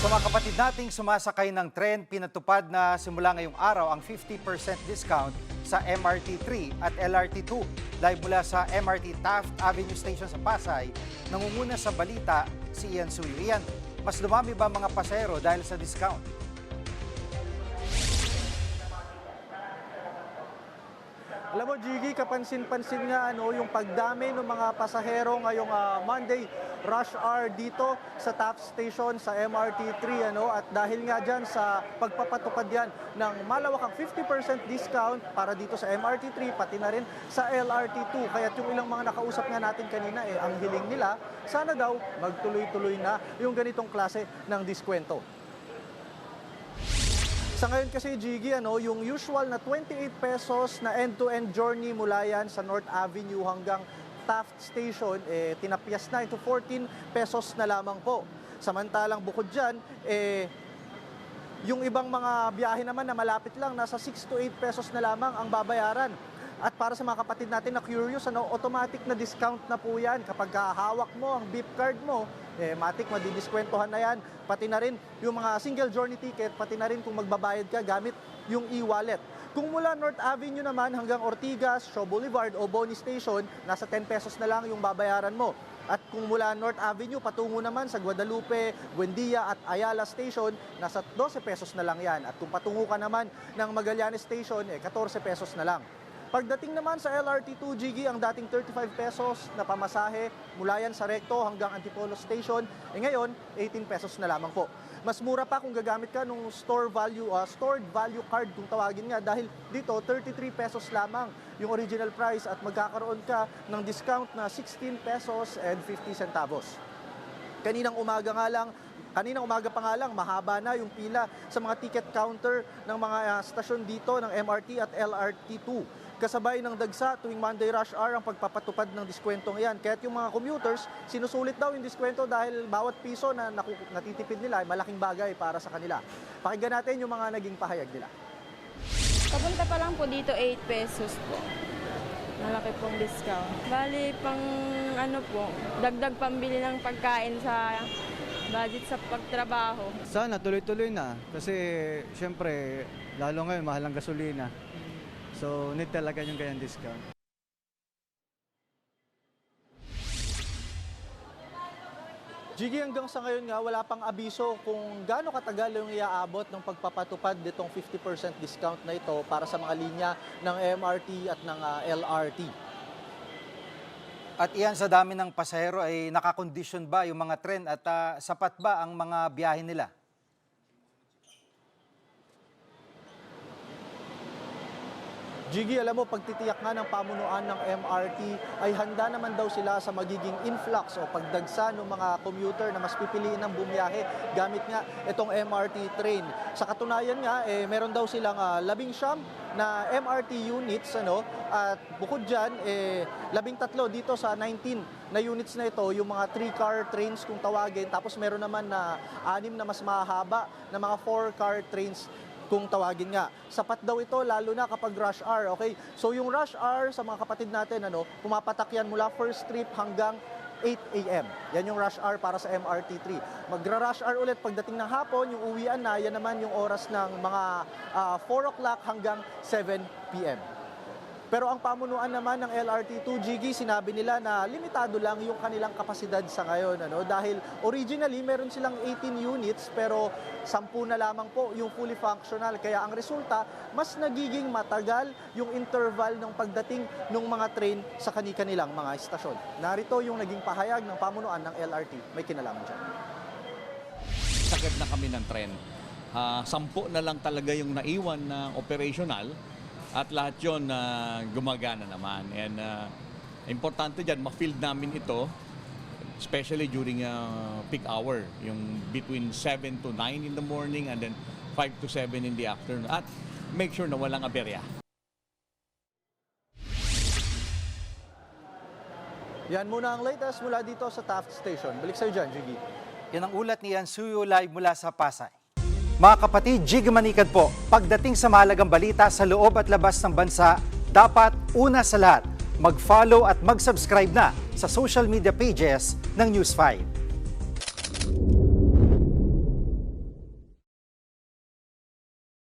Sa mga kapatid nating sumasakay ng tren, pinatupad na simula ngayong araw ang 50% discount sa MRT3 at LRT2. Live mula sa MRT Taft Avenue Station sa Pasay, nangunguna sa balita si Ian Suyo. Ian, mas lumami ba mga pasahero dahil sa discount? Alam mo, Jiggy, kapansin-pansin nga yung pagdami ng mga pasahero ngayong Monday rush hour dito sa Taft Station sa MRT3. At dahil nga dyan sa pagpapatupad yan ng malawakang 50% discount para dito sa MRT3, pati na rin sa LRT2. Kaya yung ilang mga nakausap nga natin kanina, ang hiling nila, sana daw magtuloy-tuloy na yung ganitong klase ng diskwento. Sa ngayon kasi, Jiggy, yung usual na 28 pesos na end-to-end journey mula yan sa North Avenue hanggang Taft Station, tinapyas na into 14 pesos na lamang po. Samantalang bukod dyan, yung ibang mga biyahe naman na malapit lang, nasa 6 to 8 pesos na lamang ang babayaran. At para sa mga kapatid natin na curious, automatic na discount na po yan. Kapag hawak mo ang beep card mo, matik madidiskwentahan na yan. Pati na rin yung mga single journey ticket, pati na rin kung magbabayad ka gamit yung e-wallet. Kung mula North Avenue naman hanggang Ortigas, Shaw Boulevard o Boni Station, nasa 10 pesos na lang yung babayaran mo. At kung mula North Avenue patungo naman sa Guadalupe, Buendia at Ayala Station, nasa 12 pesos na lang yan. At kung patungo ka naman ng Magallanes Station, 14 pesos na lang. Pagdating naman sa LRT2, Jiggy, ang dating 35 pesos na pamasahe mula yan sa Recto hanggang Antipolo Station, ngayon 18 pesos na lamang po. Mas mura pa kung gagamit ka ng stored value card kung tawagin nga, dahil dito 33 pesos lamang yung original price at magkakaroon ka ng discount na 16 pesos and 50 centavos. Kaninang umaga pa nga lang, mahaba na yung pila sa mga ticket counter ng mga stasyon dito ng MRT at LRT2. Kasabay ng dagsa tuwing Monday rush hour ang pagpapatupad ng diskwentong yan. Kaya yung mga commuters, sinusulit daw yung diskwento dahil bawat piso na natitipid nila ay malaking bagay para sa kanila. Pakinggan natin yung mga naging pahayag nila. Papunta pa lang po dito 8 pesos po. Malaki pong discount. Bali pang dagdag pambili ng pagkain sa budget sa pagtrabaho. Sana tuloy-tuloy na kasi syempre lalo ngayon mahal ang gasolina. So need talaga yung ganyan discount. Jiggy, hanggang sa ngayon nga, wala pang abiso kung gaano katagal yung iaabot ng pagpapatupad nitong 50% discount na ito para sa mga linya ng MRT at ng LRT. At iyan, sa dami ng pasahero ay nakakondisyon ba yung mga tren at sapat ba ang mga biyahe nila? Jiggy, alam mo, pagtitiyak nga ng pamunuan ng MRT ay handa naman daw sila sa magiging influx o pagdagsa ng mga commuter na mas pipiliin ng bumiyahe gamit nga itong MRT train. Sa katunayan nga, meron daw silang 19 na MRT units, at bukod dyan, 13 dito sa 19 na units na ito, yung mga 3-car trains kung tawagin, tapos meron naman na 6 na mas mahaba na mga 4-car trains kung tawagin nga. Sapat daw ito lalo na kapag rush hour, okay? So yung rush hour sa mga kapatid natin, pumapatak yan mula first trip hanggang 8 a.m. Yan yung rush hour para sa MRT3. Magra-rush hour ulit pagdating ng hapon, yung uwian na, yan naman yung oras ng mga 4 o'clock hanggang 7 p.m. Pero ang pamunuan naman ng LRT2, Jiggy, sinabi nila na limitado lang yung kanilang kapasidad sa ngayon. Dahil originally, meron silang 18 units pero 10 na lamang po yung fully functional. Kaya ang resulta, mas nagiging matagal yung interval ng pagdating ng mga train sa kanilang mga istasyon. Narito yung naging pahayag ng pamunuan ng LRT. May kinalaman dyan. Sagad na kami ng tren. 10 na lang talaga yung naiwan na operational. At lahat yun gumagana naman. And importante dyan, ma-field namin ito, especially during peak hour, yung between 7 to 9 in the morning and then 5 to 7 in the afternoon. At make sure na walang aberya. Yan muna ang latest mula dito sa Taft Station. Balik sa'yo dyan, Jiggy. Yan ang ulat ni Ian Suyo live mula sa Pasay. Mga kapatid, Jiggy Manikad po, pagdating sa mahalagang balita sa loob at labas ng bansa, dapat una sa lahat, mag-follow at mag-subscribe na sa social media pages ng News 5.